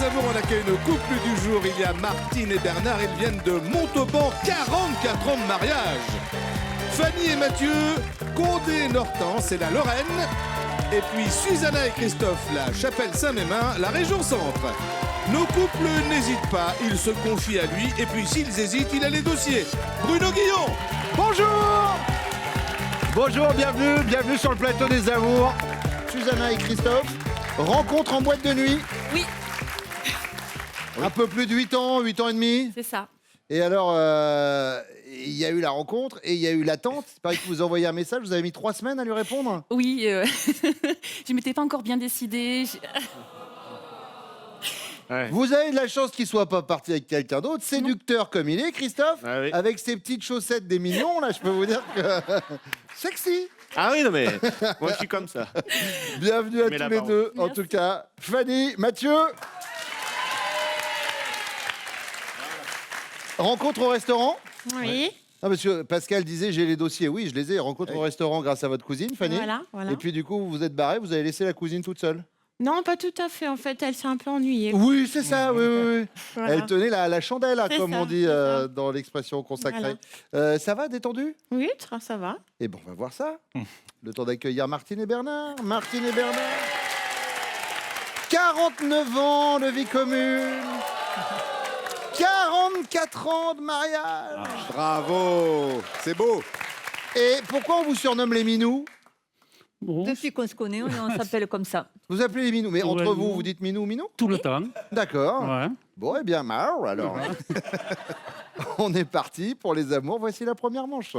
des Amours, on accueille nos couples du jour. Il y a Martine et Bernard, ils viennent de Montauban, 44 ans de mariage. Fanny et Mathieu, Condé et Nortan, c'est la Lorraine. Et puis Susanna et Christophe, la Chapelle-Saint-Mémin, la région Centre. Nos couples n'hésitent pas, ils se confient à lui. Et puis s'ils hésitent, il a les dossiers. Bruno Guillon. Bonjour. Bonjour, bienvenue sur le plateau des Amours. Susanna et Christophe, rencontre en boîte de nuit. Oui. Un peu plus de 8 ans et demi. C'est ça. Et alors, il y a eu la rencontre et il y a eu l'attente. C'est pareil que vous envoyez un message, vous avez mis 3 semaines à lui répondre. Oui, je m'étais pas encore bien décidée. Ouais. Vous avez de la chance qu'il soit pas parti avec quelqu'un d'autre, séducteur comme il est, Christophe, Ah oui. avec ses petites chaussettes des mignons, là, je peux vous dire que... Sexy. Ah oui, non mais moi je suis comme ça. Bienvenue à Mais tous la les parole. deux, en Merci. tout cas. Fanny, Mathieu. Rencontre au restaurant. Oui, Ah, monsieur Pascal disait j'ai les dossiers. Oui, je les ai. Rencontre au restaurant grâce à votre cousine, Fanny. voilà. Et puis du coup, vous vous êtes barré, vous avez laissé la cousine toute seule. Non, pas tout à fait. En fait, elle s'est un peu ennuyée. Oui, c'est ça. Oui. Voilà. Elle tenait la chandelle, là, C'est comme ça, on dit c'est ça. dans l'expression consacrée. Voilà. Ça va, détendu? Oui, ça va. Eh bon, on va voir ça. Le temps d'accueillir Martine et Bernard. 49 ans de vie commune. 44 ans de mariage. Bravo, c'est beau. Et pourquoi on vous surnomme les minous? Depuis qu'on se connaît, on s'appelle comme ça. Vous appelez les minous, mais entre Ouais, vous, vous dites minou, minou? Tout le temps. D'accord. Ouais. Bon, eh bien, marre, alors. On est parti pour les amours. Voici la première manche.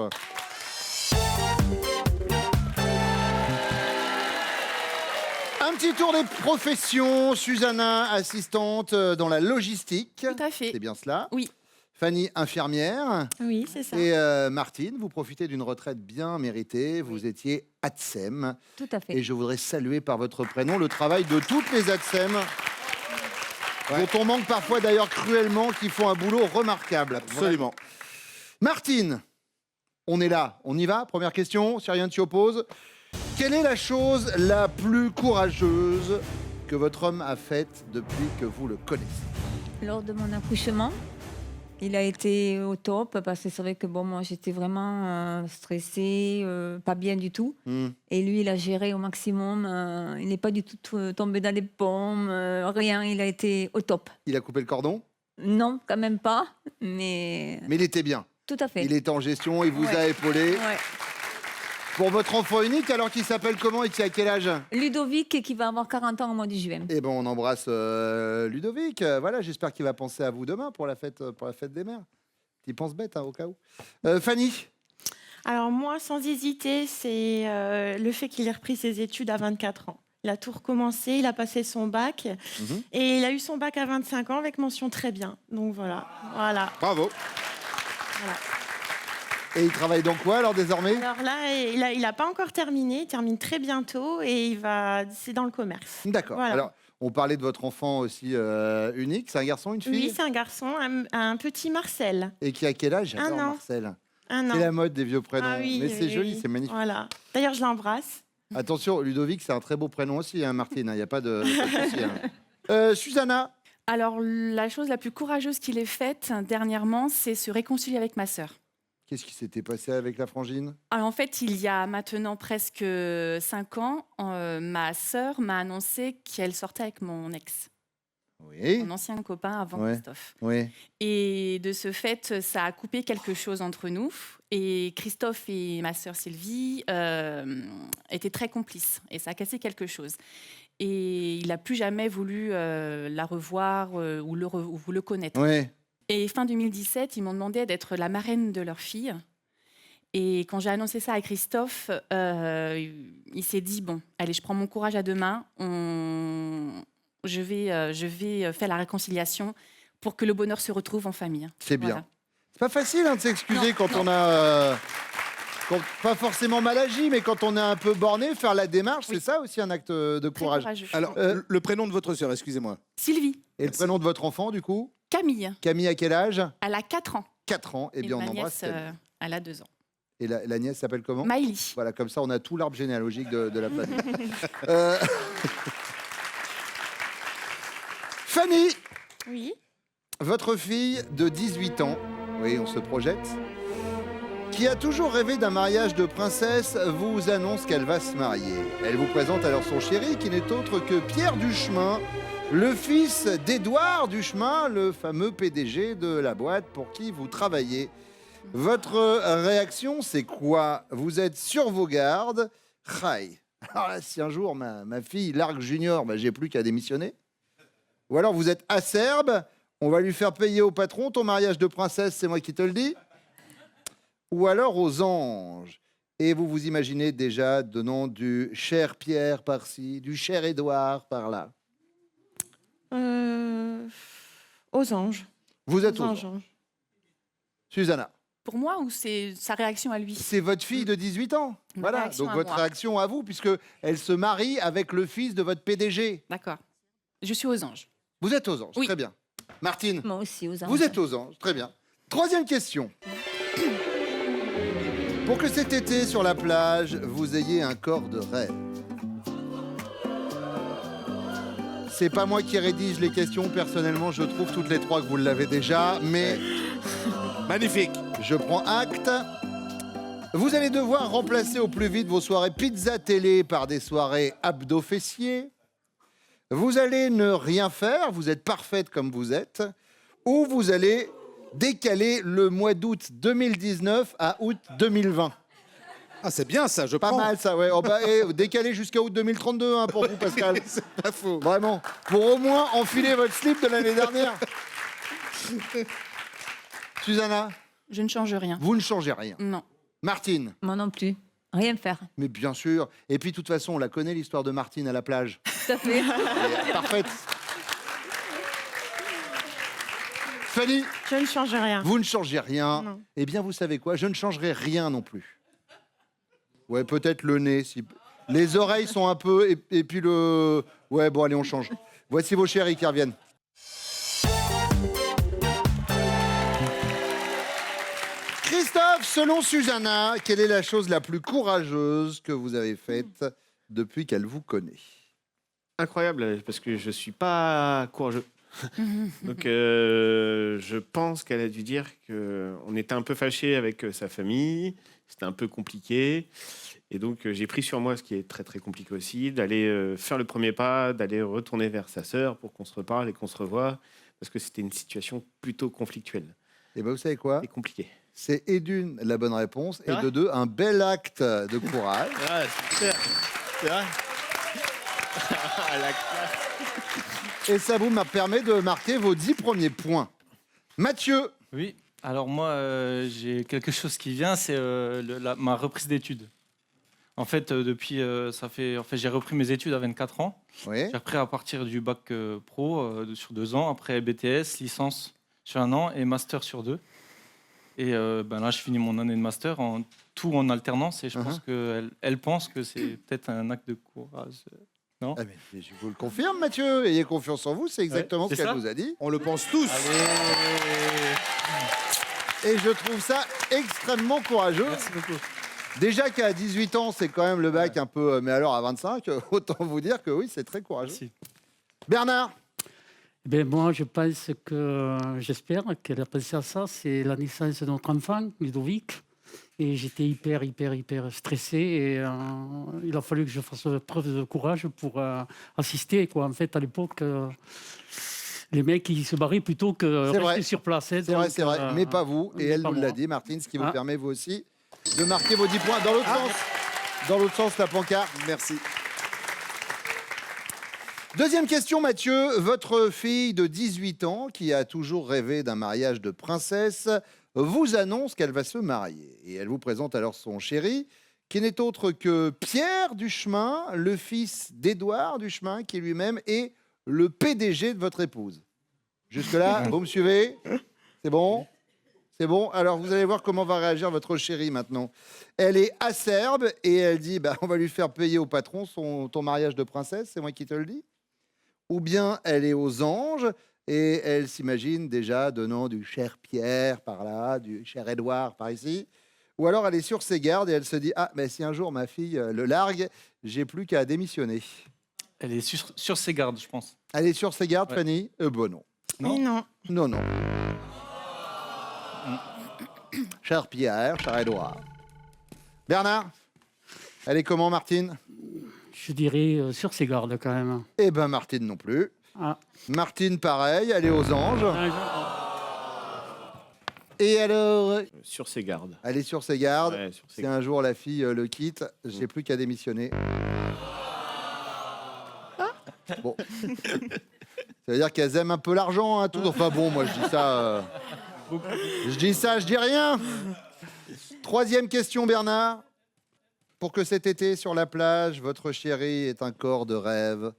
Un petit tour des professions. Susanna, assistante dans la logistique. Tout à fait. C'est bien cela? Oui. Fanny, infirmière. Oui, c'est ça. Et Martine, vous profitez d'une retraite bien méritée. Vous étiez ATSEM. Tout à fait. Et je voudrais saluer par votre prénom le travail de toutes les ATSEM, dont on manque parfois d'ailleurs cruellement, qui font un boulot remarquable. Absolument. Martine, on est là, on y va. Première question, si rien ne s'y oppose. Quelle est la chose la plus courageuse que votre homme a faite depuis que vous le connaissez? Lors de mon accouchement, il a été au top parce que c'est vrai que bon, moi j'étais vraiment stressée, pas bien du tout. Et lui, il a géré au maximum. Il n'est pas du tout tombé dans les pommes, rien. Il a été au top. Il a coupé le cordon? Non, quand même pas, mais Mais il était bien. tout à fait. Il était en gestion, il vous a Ouais. épaulé. Ouais. Pour votre enfant unique, alors qu'il s'appelle comment et qui a quel âge? Ludovic qui va avoir 40 ans au mois de juin. Eh ben, on embrasse Ludovic. Voilà, j'espère qu'il va penser à vous demain pour la fête des mères. Il pense bête, hein, au cas où. Fanny? Alors moi, sans hésiter, c'est le fait qu'il ait repris ses études à 24 ans. Il a tout recommencé, il a passé son bac. Et il a eu son bac à 25 ans avec mention très bien. Donc voilà. Bravo. Et il travaille dans quoi alors désormais? Alors là, il a pas encore terminé. Il termine très bientôt et c'est dans le commerce. D'accord. Voilà. Alors, on parlait de votre enfant aussi unique. C'est un garçon, une fille? Oui, c'est un garçon, un petit Marcel. Et qui a quel âge? J'adore 1 an. Marcel. 1 an. C'est la mode des vieux prénoms. Ah oui, Mais c'est oui, joli, oui. c'est magnifique. Voilà. D'ailleurs, je l'embrasse. Attention, Ludovic, c'est un très beau prénom aussi, hein, Martine. Il n'y a pas de souci, hein. Susanna? Alors, la chose la plus courageuse qu'il ait faite dernièrement, c'est se réconcilier avec ma sœur. Qu'est-ce qui s'était passé avec la frangine? Alors, en fait, il y a maintenant presque 5 ans, ma sœur m'a annoncé qu'elle sortait avec mon ex, Oui. mon ancien copain avant Ouais. Christophe. Oui. Et de ce fait, ça a coupé quelque chose entre nous. Et Christophe et ma sœur Sylvie étaient très complices. Et ça a cassé quelque chose. Et il n'a plus jamais voulu la revoir ou le connaître. Oui. Et fin 2017, ils m'ont demandé d'être la marraine de leur fille. Et quand j'ai annoncé ça à Christophe, il s'est dit, bon, allez, je prends mon courage à deux mains. Je vais faire la réconciliation pour que le bonheur se retrouve en famille. C'est bien. Voilà. C'est pas facile de s'excuser Non, quand non. on a... pas forcément mal agi, mais quand on est un peu borné, faire la démarche, Oui. c'est ça aussi un acte de Très courage. courageux. Alors, le prénom de votre sœur, excusez-moi. Sylvie, Et le prénom de votre enfant, du coup? Camille, Camille, à quel âge? elle a 4 ans. 4 ans. Eh Et bien, ma on embrasse nièce, Camille. elle a 2 ans. Et la nièce s'appelle comment? Maëlie. Voilà, comme ça, on a tout l'arbre généalogique de la famille. Fanny, Oui. votre fille de 18 ans, oui, on se projette, qui a toujours rêvé d'un mariage de princesse, vous annonce qu'elle va se marier. Elle vous présente alors son chéri, qui n'est autre que Pierre Duchemin, le fils d'Édouard Duchemin, le fameux PDG de la boîte pour qui vous travaillez. Votre réaction, c'est quoi? Vous êtes sur vos gardes. Aïe. Alors là, si un jour ma fille largue Junior, j'ai plus qu'à démissionner. Ou alors vous êtes acerbe, on va lui faire payer au patron ton mariage de princesse, c'est moi qui te le dis. Ou alors aux anges. Et vous vous imaginez déjà donnant du cher Pierre par-ci, du cher Édouard par-là. Aux anges. Vous êtes Aux aux anges. anges. Susanna, Pour moi ou c'est sa réaction à lui? c'est votre fille de 18 ans. Une Voilà, réaction donc à votre moi. réaction à vous, puisque elle se marie avec le fils de votre PDG. D'accord. Je suis aux anges. Vous êtes aux anges, Oui. très bien. Martine, Moi aussi, aux anges. vous êtes aux anges, très bien. Troisième question. Pour que cet été sur la plage, vous ayez un corps de rêve. C'est pas moi qui rédige les questions, personnellement, je trouve toutes les trois que vous l'avez déjà, mais Magnifique. je prends acte. Vous allez devoir remplacer au plus vite vos soirées pizza télé par des soirées abdos fessiers. Vous allez ne rien faire, vous êtes parfaite comme vous êtes, ou vous allez décaler le mois d'août 2019 à août 2020. Ah, c'est bien ça, je Pas prends. mal ça, ouais. Oh, décaler jusqu'à août 2032 hein, pour vous, Pascal. C'est pas faux. Vraiment. Pour au moins enfiler votre slip de l'année dernière. Susanna, Je ne change rien. vous ne changez rien. Non. Martine, Moi non plus. Rien faire. mais bien sûr. Et puis, de toute façon, on la connaît, l'histoire de Martine à la plage. Tout à fait. Elle est parfaite. Fanny, Je ne change rien. vous ne changez rien. Non. Eh bien, vous savez quoi? Je ne changerai rien non plus. Ouais, peut-être le nez. Si... Les oreilles sont un peu... Et puis le... Ouais, bon, allez, on change. Voici vos chéris qui reviennent. Christophe, selon Susanna, quelle est la chose la plus courageuse que vous avez faite depuis qu'elle vous connaît? Incroyable, parce que je suis pas courageux. Donc, je pense qu'elle a dû dire qu'on était un peu fâchés avec sa famille, c'était un peu compliqué. Et donc, j'ai pris sur moi, ce qui est très très compliqué aussi, d'aller faire le premier pas, d'aller retourner vers sa sœur pour qu'on se reparle et qu'on se revoie, parce que c'était une situation plutôt conflictuelle Et bien, vous savez quoi? et compliquée. C'est et d'une la bonne réponse, et C'est vrai de deux, un bel acte de courage. Ouais, super. C'est vrai. La classe. Et ça vous permet de marquer vos 10 premiers points. Mathieu, Oui, alors moi, j'ai quelque chose qui vient, c'est ma reprise d'études. En fait, j'ai repris mes études à 24 ans. oui. J'ai repris à partir du bac pro sur 2 ans, après BTS, licence sur 1 an et master sur 2. Et là, je finis mon année de master tout en alternance et je pense qu'elle pense que c'est peut-être un acte de courage. Non. Ah, mais je vous le confirme, Mathieu. Ayez confiance en vous, c'est exactement c'est ce qu'elle ça. nous a dit. On le pense tous. Et je trouve ça extrêmement courageux. Merci beaucoup. Déjà qu'à 18 ans, c'est quand même le bac un peu... Mais alors à 25, autant vous dire que oui, c'est très courageux. Merci. Bernard, Ben moi, je pense que, j'espère qu'elle a pensé à ça. C'est la naissance de notre enfant, Ludovic. Et j'étais hyper stressé. Et il a fallu que je fasse preuve de courage pour assister. Quoi. En fait, à l'époque, les mecs, ils se barraient plutôt que C'est rester vrai. sur place. hein. c'est vrai, Donc, c'est vrai. Mais pas vous. Et mais elle pas nous l'a moi. dit, Martine, ce qui vous Ah. permet, vous aussi, de marquer vos 10 points. Dans l'autre sens. Dans l'autre sens, la pancarte. Merci. Deuxième question, Mathieu. Votre fille de 18 ans, qui a toujours rêvé d'un mariage de princesse, vous annonce qu'elle va se marier. Et elle vous présente alors son chéri, qui n'est autre que Pierre Duchemin, le fils d'Édouard Duchemin, qui lui-même est le PDG de votre épouse. Jusque-là, vous me suivez? C'est bon? C'est bon? Alors, vous allez voir comment va réagir votre chérie maintenant. Elle est acerbe et elle dit, on va lui faire payer au patron ton mariage de princesse, c'est moi qui te le dis. Ou bien elle est aux anges et elle s'imagine déjà donnant du cher Pierre par là, du cher Édouard par ici. Ou alors elle est sur ses gardes et elle se dit, mais si un jour ma fille le largue, j'ai plus qu'à démissionner. Elle est sur ses gardes, je pense. Elle est sur ses gardes, Ouais. Fanny? Bon, non. Non. Mais non. Non, non. Cher Pierre, cher Édouard. Bernard? Elle est comment, Martine? Je dirais sur ses gardes quand même. Eh ben, Martine non plus. Ah. Martine, pareil, elle est aux anges. Et alors? Sur ses gardes. Elle est sur ses gardes. Ouais, sur ses Si un jour la fille le quitte, j'ai plus qu'à démissionner. Bon. Ça veut dire qu'elles aiment un peu l'argent, hein, tout. Enfin bon, moi je dis ça. Je dis rien. Troisième question, Bernard. Pour que cet été, sur la plage, votre chérie est un corps de rêve,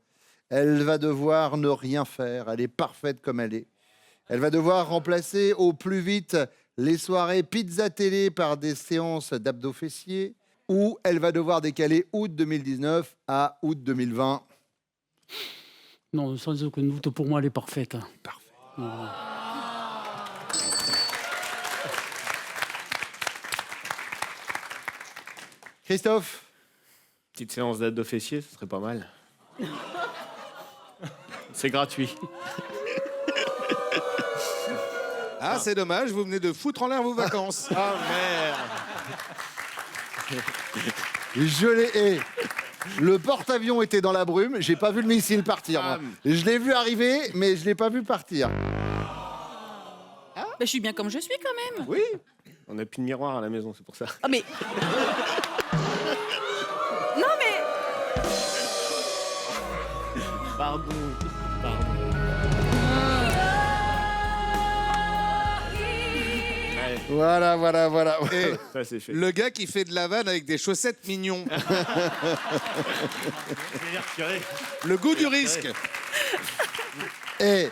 elle va devoir ne rien faire. Elle est parfaite comme elle est. Elle va devoir remplacer au plus vite les soirées pizza télé par des séances d'abdos fessiers, ou elle va devoir décaler août 2019 à août 2020. Non, sans aucun doute, pour moi, elle est parfaite. Parfait. Voilà. Christophe? Petite séance d'abdos fessiers, ce serait pas mal. C'est gratuit. Ah, c'est dommage, vous venez de foutre en l'air vos vacances. Ah merde. Je l'ai. Le porte-avions était dans la brume, j'ai pas vu le missile partir. Moi. Je l'ai vu arriver, mais je l'ai pas vu partir. Je suis bien comme je suis quand même. Oui. On n'a plus de miroir à la maison, c'est pour ça. Ah mais... Non mais... Pardon. Ouais, Voilà. Et ça c'est fait. le gars qui fait de la vanne avec des chaussettes mignons. Le goût du risque. Et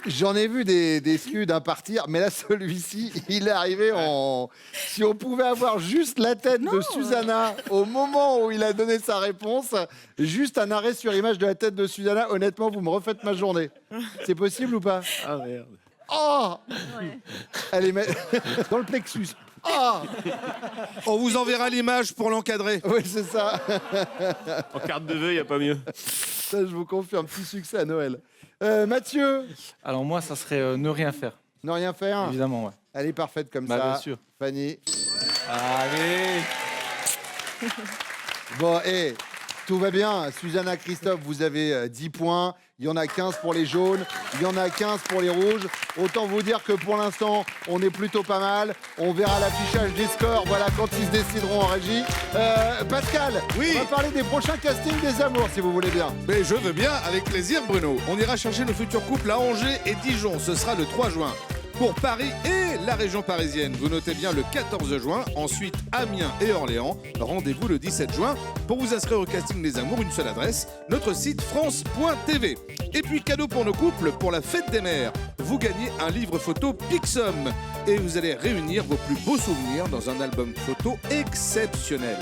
j'en ai vu des Scuds partir, mais là, celui-ci, il est arrivé en... Si on pouvait avoir juste la tête de Susanna au moment où il a donné sa réponse, juste un arrêt sur image de la tête de Susanna, honnêtement, vous me refaites ma journée. C'est possible ou pas? Ah merde. Oh Elle est dans le plexus. Oh On vous enverra l'image pour l'encadrer. Oui, c'est ça. En carte de vœux, il n'y a pas mieux. Ça, je vous confirme, petit succès à Noël. Mathieu? Alors moi, ça serait ne rien faire. Ne rien faire? Évidemment, ouais. Elle est parfaite comme Bah, ça. bien sûr. Fanny? Allez. Bon, tout va bien. Susanna, Christophe, vous avez 10 points. Il y en a 15 pour les jaunes. Il y en a 15 pour les rouges. Autant vous dire que pour l'instant, on est plutôt pas mal. On verra l'affichage des scores, voilà, quand ils se décideront en régie. Pascal, Oui. on va parler des prochains castings des amours, si vous voulez bien. Mais je veux bien, avec plaisir, Bruno. On ira chercher nos futurs couples à Angers et Dijon. Ce sera le 3 juin. Pour Paris et la région parisienne, vous notez bien le 14 juin. Ensuite, Amiens et Orléans. Rendez-vous le 17 juin. Pour vous inscrire au casting des amours, une seule adresse, notre site france.tv. Et puis, cadeau pour nos couples, pour la fête des mères. Vous gagnez un livre photo Pixum. Et vous allez réunir vos plus beaux souvenirs dans un album photo exceptionnel.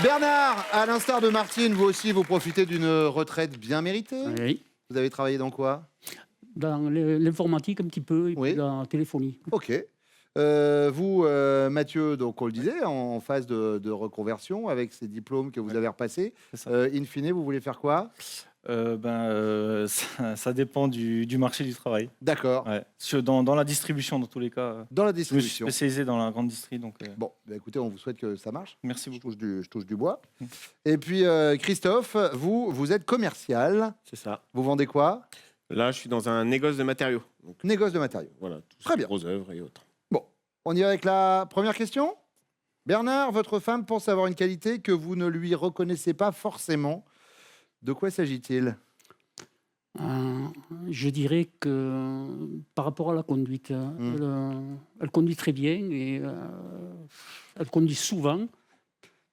Bernard, à l'instar de Martine, vous aussi, vous profitez d'une retraite bien méritée. Oui. Vous avez travaillé dans quoi? Dans l'informatique un petit peu, et Oui. puis la téléphonie. Ok. Vous, Mathieu, donc on le disait, en phase de reconversion avec ces diplômes que vous avez repassés. C'est ça. In fine, vous voulez faire quoi? Ça dépend du marché du travail. D'accord. Ouais. Dans la distribution, dans tous les cas. Dans la Je me suis distribution. spécialisé dans la grande distrie, donc Bon, bah écoutez, on vous souhaite que ça marche. merci Je beaucoup. touche du bois. Et puis, Christophe, vous êtes commercial. C'est ça. Vous vendez quoi? Là, je suis dans un négoce de matériaux. Donc, Négoce de matériaux. voilà, tout Très ce bien. gros œuvres et autres. Bon, on y va avec la première question. Bernard, votre femme pense avoir une qualité que vous ne lui reconnaissez pas forcément. De quoi s'agit-il? Je dirais que par rapport à la conduite, elle conduit très bien et elle conduit souvent,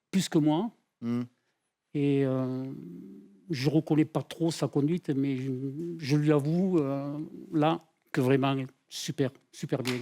plus que moi. Et je ne reconnais pas trop sa conduite, mais je lui avoue là que vraiment super, super bien.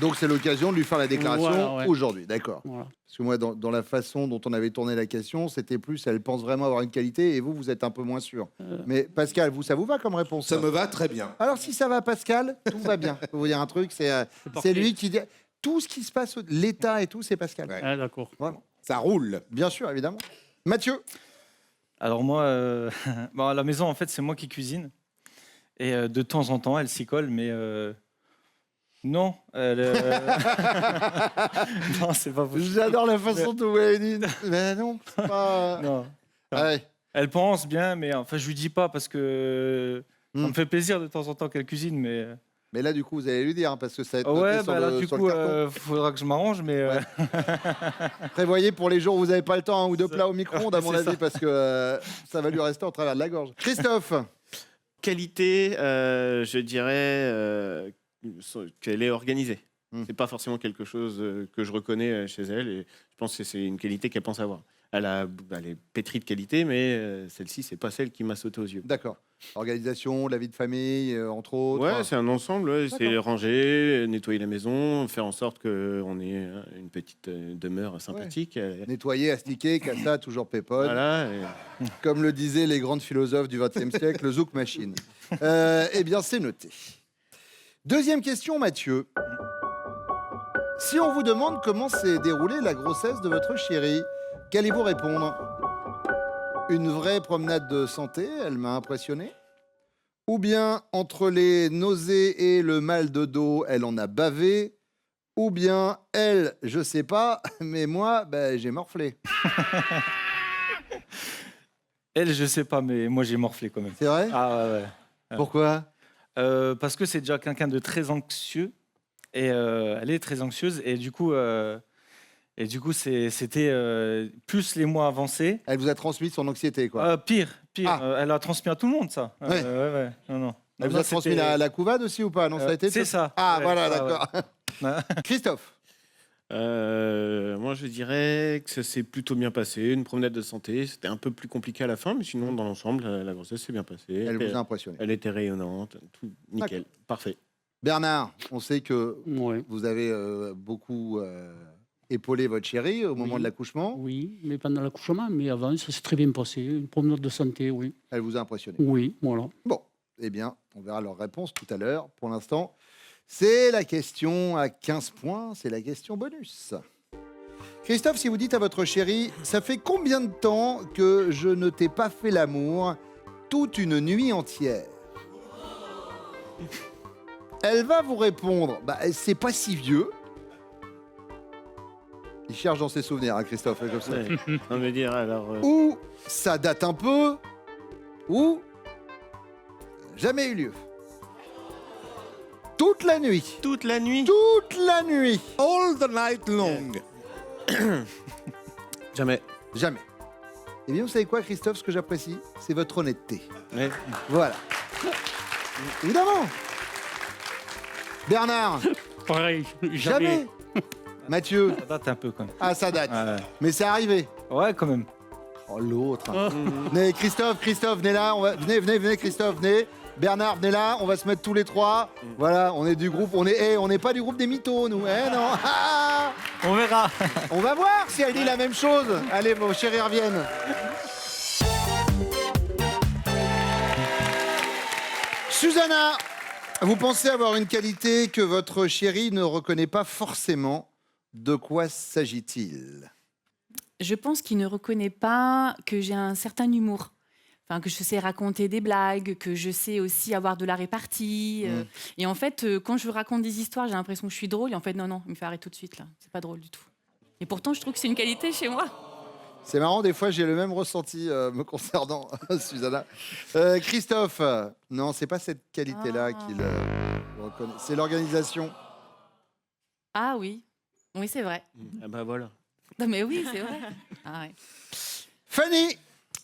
Donc c'est l'occasion de lui faire la déclaration Voilà, ouais. aujourd'hui, d'accord. Voilà. Parce que moi, dans la façon dont on avait tourné la question, c'était plus, elle pense vraiment avoir une qualité, et vous, vous êtes un peu moins sûr. Mais Pascal, ça vous va comme réponse? Ça me va très bien. Alors si ça va, Pascal, tout va bien. Je peux vous dire un truc, c'est lui qui dit... Tout ce qui se passe, l'État et tout, c'est Pascal. Ouais. Ah, d'accord. Vraiment. Ça roule. Bien sûr, évidemment. Mathieu. Alors moi, bon, à la maison, en fait, c'est moi qui cuisine. Et de temps en temps, elle s'y colle, mais non. Non, c'est pas possible. J'adore la façon dont vous l'avez dit. Mais non, c'est pas... Non. Ouais. Elle pense bien, mais enfin, je lui dis pas parce que ça me fait plaisir de temps en temps qu'elle cuisine, mais... Mais là, du coup, vous allez lui dire, hein, parce que ça va être noté Ouais, sur bah là, le, du sur coup, le carton. faudra que je m'arrange, mais... Prévoyez pour les jours où vous n'avez pas le temps, hein, ou deux plats au micro-ondes, à mon C'est avis, ça. parce que ça va lui rester en travers de la gorge. Christophe. Qualité, je dirais qu'elle est organisée. C'est pas forcément quelque chose que je reconnais chez elle, et je pense que c'est une qualité qu'elle pense avoir. Elle est pétrie de qualité, mais celle-ci, c'est pas celle qui m'a sauté aux yeux. D'accord. Organisation, la vie de famille, entre autres. Ouais, c'est un ensemble. Ouais. C'est D'accord. ranger, nettoyer la maison, faire en sorte qu'on ait une petite demeure sympathique. Nettoyer, astiquer, cassa, toujours pépone. Voilà. Comme le disaient les grandes philosophes du XXe siècle, le zouk machine. Eh bien, c'est noté. Deuxième question, Mathieu. Si on vous demande comment s'est déroulée la grossesse de votre chérie, qu'allez-vous répondre? Une vraie promenade de santé, elle m'a impressionné. Ou bien, entre les nausées et le mal de dos, elle en a bavé. Ou bien, elle, je sais pas, mais moi, ben, j'ai morflé. Elle, je sais pas, mais moi, j'ai morflé quand même. C'est vrai? Ah ouais, ouais. Pourquoi? Parce que c'est déjà quelqu'un de très anxieux. Et elle est très anxieuse. Et du coup, c'était plus les mois avancés. Elle vous a transmis son anxiété, quoi. Pire. Ah. Elle a transmis à tout le monde, ça. Ouais. Ouais. Non. Elle vous a transmis la couvade aussi ou pas? Non, ça a été C'est ça. Ah, Ouais, voilà, ça, d'accord. ouais. Christophe. Moi, je dirais que ça s'est plutôt bien passé. Une promenade de santé. C'était un peu plus compliqué à la fin, mais sinon, dans l'ensemble, la grossesse s'est bien passée. Elle vous a impressionné. Elle était rayonnante. Tout nickel. Parfait. Bernard, on sait que Ouais. vous avez beaucoup épaulé votre chérie au moment Oui. de l'accouchement. Oui, mais pendant l'accouchement, mais avant, ça s'est très bien passé. Une promenade de santé, oui. Elle vous a impressionné. Oui, voilà. Bon, eh bien, on verra leur réponse tout à l'heure. Pour l'instant, c'est la question à 15 points. C'est la question bonus. Christophe, si vous dites à votre chérie, ça fait combien de temps que je ne t'ai pas fait l'amour toute une nuit entière? Elle va vous répondre, bah, c'est pas si vieux. Il cherche dans ses souvenirs, hein, Christophe, comme ça. Ouais. On me dire alors. Ou ça date un peu, ou jamais eu lieu. Toute la nuit. Toute la nuit. Toute la nuit. All the night long. Jamais. Jamais. Eh bien, vous savez quoi, Christophe, ce que j'apprécie, c'est votre honnêteté. Ouais. Voilà. Évidemment. Bernard, Pareil, jamais. Mathieu, Ça date un peu quand même. ah, ça date. Ouais, Mais c'est arrivé. ouais quand même. Oh, l'autre. Venez, Christophe, venez là. Venez, Christophe, venez. Bernard, venez là. On va se mettre tous les trois. Voilà, on est du groupe. On n'est pas du groupe des mythos, nous. Eh non. Ah, On verra. on va voir si elle dit la même chose. Allez, vos chéris reviennent. Susanna, vous pensez avoir une qualité que votre chéri ne reconnaît pas forcément. De quoi s'agit-il? Je pense qu'il ne reconnaît pas que j'ai un certain humour. Enfin, que je sais raconter des blagues, que je sais aussi avoir de la répartie. Et en fait, quand je raconte des histoires, j'ai l'impression que je suis drôle. Et en fait, non, il me fait arrêter tout de suite, là. C'est pas drôle du tout. Et pourtant, je trouve que c'est une qualité chez moi. C'est marrant, des fois j'ai le même ressenti me concernant, Susanna. Christophe, non, c'est pas cette qualité-là qu'il reconnaît. C'est l'organisation. Ah oui, oui, c'est vrai. Ah bah voilà. Non, mais oui, c'est vrai. Ah ouais. Fanny,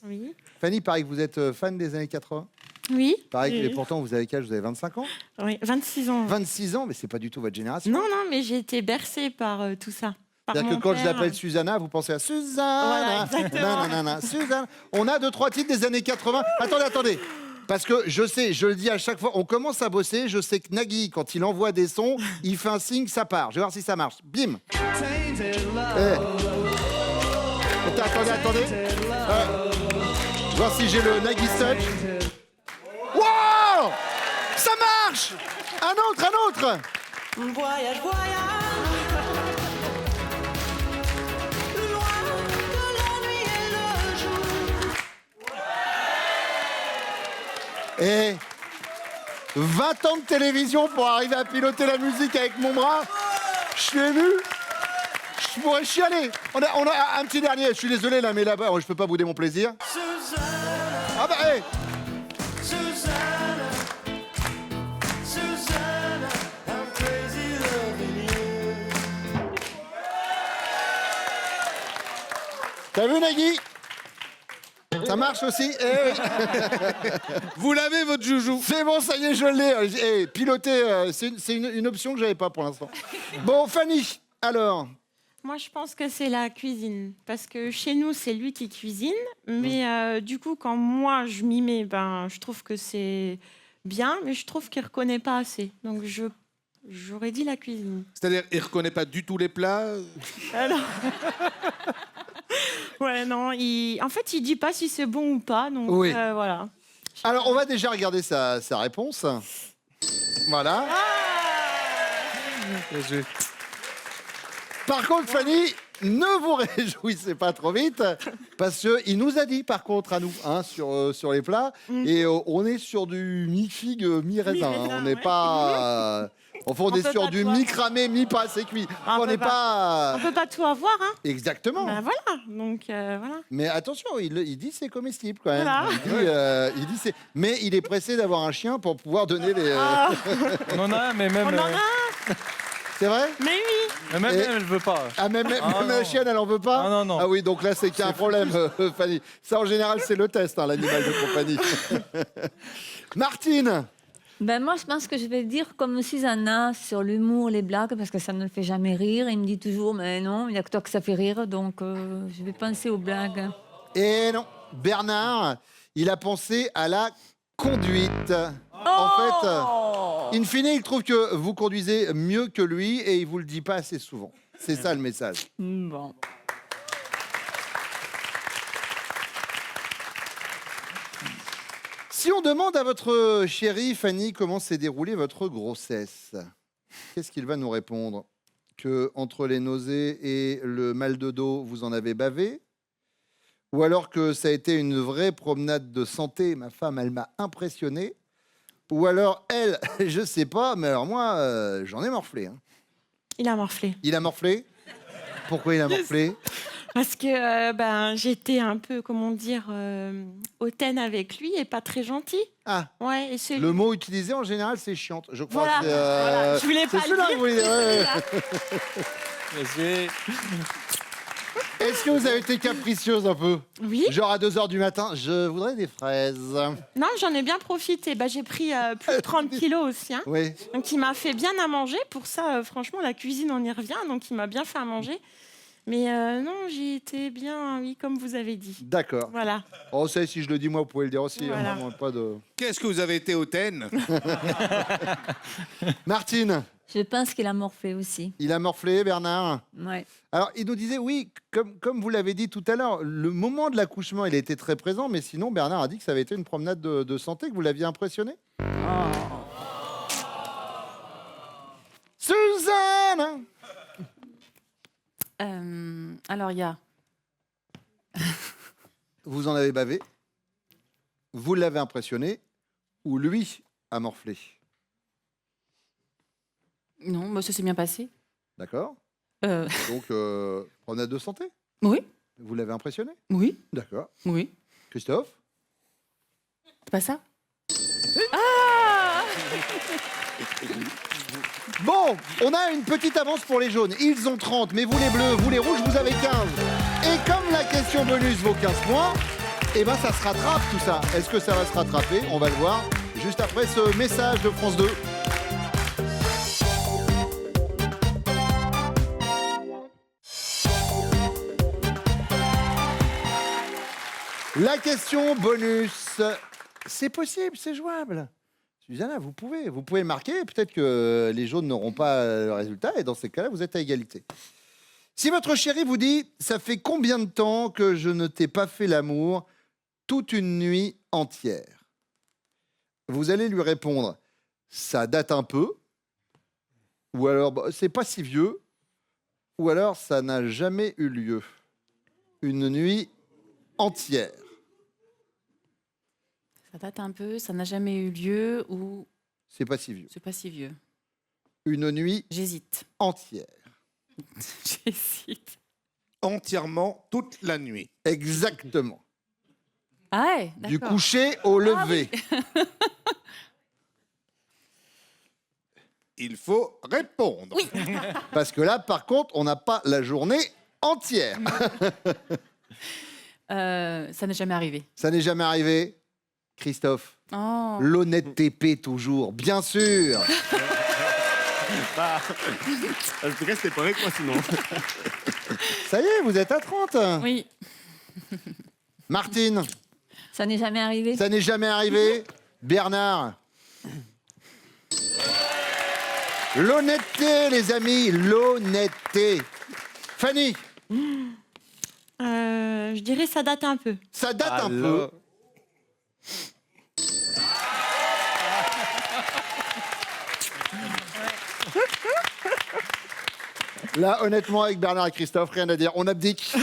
Oui. Fanny, pareil que vous êtes fan des années 80. Oui. Pareil, Oui. et pourtant vous avez quel âge? Vous avez 25 ans? Oui, 26 ans. 26 ans, mais c'est pas du tout votre génération. Non, mais j'ai été bercée par tout ça. Par C'est-à-dire mon que quand je père. l'appelle Susanna, vous pensez à Susanna. Voilà, exactement. Nanana, Susanna. On a 2-3 titres des années 80. Attendez. Parce que je sais, je le dis à chaque fois, on commence à bosser. Je sais que Nagui, quand il envoie des sons, il fait un signe, ça part. Je vais voir si ça marche. Bim. Attendez. Voir si j'ai le Nagui Touch. Wow! Ça marche! Un autre! Voyage, loin de la nuit et le jour. Et 20 ans de télévision pour arriver à piloter la musique avec mon bras. Je suis ému. Je pourrais chialer. On a un petit dernier. Je suis désolé là, mais là-bas, je peux pas bouder mon plaisir. Ah bah, hey. T'as vu, Nagui? Ça marche aussi. Vous l'avez, votre joujou. C'est bon, ça y est, je l'ai. Piloter, c'est une option que j'avais pas pour l'instant. Bon, Fanny, alors. Moi, je pense que c'est la cuisine. Parce que chez nous, c'est lui qui cuisine. Mais du coup, quand moi, je m'y mets, je trouve que c'est bien. Mais je trouve qu'il ne reconnaît pas assez. Donc, j'aurais dit la cuisine. C'est-à-dire, il reconnaît pas du tout les plats. Alors... ouais, non. En fait, il dit pas si c'est bon ou pas. Donc, oui. Voilà. Alors, on va déjà regarder sa réponse. Voilà. Par contre, Fanny, ne vous réjouissez pas trop vite, parce qu'il nous a dit, par contre, à nous, sur les plats, et on est sur du mi-figue, mi-raisin. On n'est pas... Enfin, on est sur du mi-cramé, mi-pas assez cuit. On n'est pas... On peut pas tout avoir, hein. Exactement. Voilà. Donc, voilà. Mais attention, il dit c'est comestible, quand même. Voilà. Il dit c'est... Mais il est pressé d'avoir un chien pour pouvoir donner les... On en a un, mais même... On en a un. C'est vrai? Mais oui. Mais même elle, elle veut pas. Ah, même la chienne, elle en veut pas? Ah, non. Ah oui, donc là, c'est qu'il y a un problème, Fanny. Ça, en général, c'est le test, l'animal de compagnie. Martine. Moi, je pense que je vais dire comme Susanna sur l'humour, les blagues, parce que ça ne le fait jamais rire. Il me dit toujours, mais non, il n'y a que toi que ça fait rire, donc je vais penser aux blagues. Et non, Bernard, il a pensé à la conduite. Oh! En fait, in fine, il trouve que vous conduisez mieux que lui et il vous le dit pas assez souvent. C'est ça le message. Bon. Si on demande à votre chérie Fanny comment s'est déroulée votre grossesse, qu'est-ce qu'il va nous répondre? Que entre les nausées et le mal de dos, vous en avez bavé? Ou alors que ça a été une vraie promenade de santé, ma femme, elle m'a impressionné? Ou alors, elle, je sais pas, mais alors moi, j'en ai morflé. Hein. Il a morflé. Il a morflé? Pourquoi il a morflé? Parce que j'étais un peu, comment dire, hautaine avec lui et pas très gentille. Ah, ouais, et c'est le mot utilisé en général, c'est chiante. Je crois voilà, que voilà. Je voulais pas le celui-là dire. que vous voulez dire. Est-ce que vous avez été capricieuse un peu? Oui. Genre à 2h du matin, je voudrais des fraises. Non, j'en ai bien profité. J'ai pris plus de 30 kilos aussi. Hein. Oui. Donc il m'a fait bien à manger. Pour ça, franchement, la cuisine, on y revient. Donc il m'a bien fait à manger. Mais non, j'ai été bien, oui, comme vous avez dit. D'accord. Voilà. Oh, ça, si je le dis moi, vous pouvez le dire aussi. Voilà. Hein, pas de... Qu'est-ce que vous avez été hautaine? Martine. Je pense qu'il a morflé aussi. Il a morflé, Bernard? Ouais. Alors, il nous disait, oui, comme vous l'avez dit tout à l'heure, le moment de l'accouchement, il était très présent, mais sinon, Bernard a dit que ça avait été une promenade de santé, que vous l'aviez impressionné. Suzanne! Alors, il y a... Vous en avez bavé, vous l'avez impressionné, ou lui a morflé? Non, ça s'est bien passé. D'accord. Euh, Donc, promenade de santé? Oui, Vous l'avez impressionné? oui, D'accord. oui. Christophe? C'est pas ça? Bon, on a une petite avance pour les jaunes. Ils ont 30, mais vous les bleus, vous les rouges, vous avez 15. Et comme la question bonus vaut 15 points, eh ben ça se rattrape tout ça. Est-ce que ça va se rattraper? On va le voir juste après ce message de France 2. La question bonus C'est possible, c'est jouable. Susanna, vous pouvez marquer. Peut-être que les jaunes n'auront pas le résultat et dans ces cas-là, vous êtes à égalité. Si votre chéri vous dit « Ça fait combien de temps que je ne t'ai pas fait l'amour toute une nuit entière ?» Vous allez lui répondre « Ça date un peu » ou alors bah, « C'est pas si vieux » ou alors « Ça n'a jamais eu lieu ». Une nuit entière. Ça date un peu, ça n'a jamais eu lieu ou C'est pas si vieux. c'est pas si vieux. Une nuit J'hésite. entière. J'hésite. Entièrement toute la nuit. Exactement. Ah ouais, Du d'accord. coucher au lever. Il faut répondre. Oui. Parce que là, par contre, on n'a pas la journée entière. Ça n'est jamais arrivé. Ça n'est jamais arrivé. Christophe, Oh. l'honnêteté paie toujours, bien sûr. Bah, en tout cas, c'était pas avec moi sinon. Ça y est, vous êtes à 30. Oui. Martine, Ça n'est jamais arrivé. ça n'est jamais arrivé. Bernard. L'honnêteté, les amis, l'honnêteté. Fanny, Je dirais ça date un peu. ça date un peu. Là, honnêtement, avec Bernard et Christophe, rien à dire. On abdique.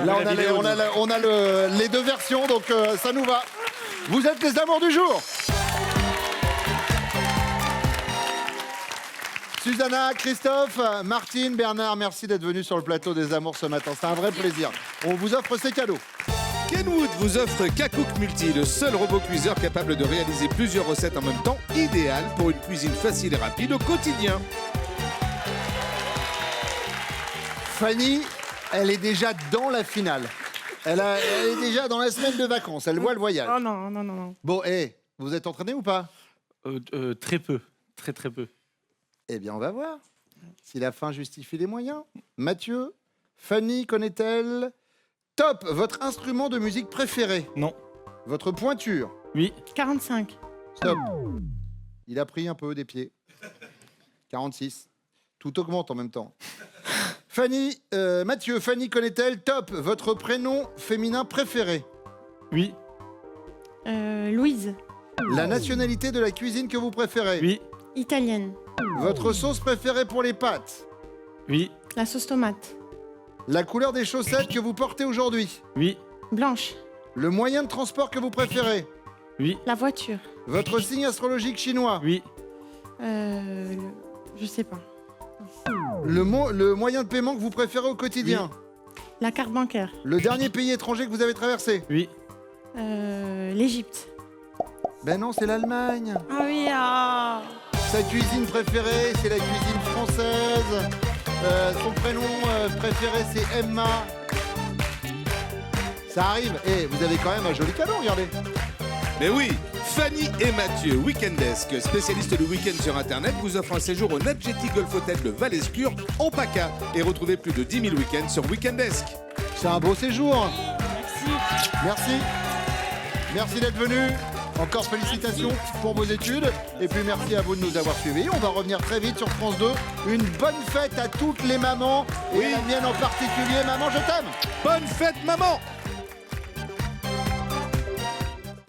Là, on a les deux versions, donc ça nous va. Vous êtes les amours du jour. Susanna, Christophe, Martine, Bernard, merci d'être venus sur le plateau des amours ce matin. C'est un vrai plaisir. On vous offre ces cadeaux. Kenwood vous offre Kakook Multi, le seul robot cuiseur capable de réaliser plusieurs recettes en même temps, idéal pour une cuisine facile et rapide au quotidien. Fanny, elle est déjà dans la finale. Elle est déjà dans la semaine de vacances. Elle voit le voyage. Oh non, non, non, non. Bon, vous êtes entraîné ou pas? Très peu, très très peu. Eh bien, on va voir si la fin justifie les moyens. Mathieu, Fanny connaît-elle? Top, votre instrument de musique préféré? Non. Votre pointure? Oui. 45. Stop. Il a pris un peu des pieds. 46. Tout augmente en même temps. Fanny, Mathieu, Fanny connaît-elle? Top, votre prénom féminin préféré? Oui. Louise. La nationalité de la cuisine que vous préférez? Oui. Italienne. Votre sauce préférée pour les pâtes? Oui. La sauce tomate. La couleur des chaussettes que vous portez aujourd'hui? Oui. Blanche. Le moyen de transport que vous préférez? Oui. La voiture. Votre signe astrologique chinois? Oui. Je sais pas. Le moyen de paiement que vous préférez au quotidien? La carte bancaire. Le dernier pays étranger que vous avez traversé? Oui. L'Égypte. Ben non, c'est l'Allemagne. Ah oui, ah. Sa cuisine préférée, c'est la cuisine française. Son prénom préféré, c'est Emma. Ça arrive. Et vous avez quand même un joli cadeau, regardez. Mais oui, Fanny et Mathieu, Weekendesk, spécialistes du week-end sur Internet, vous offrent un séjour au Nadjeti Golf Hotel de Val-Escure en PACA et retrouvez plus de 10 000 week-ends sur Weekendesk. C'est un beau séjour. Merci. Merci. Merci d'être venu. Encore félicitations pour vos études. Et puis merci à vous de nous avoir suivis. On va revenir très vite sur France 2. Une bonne fête à toutes les mamans. Et à la mienne en particulier. Maman, je t'aime. Bonne fête, maman!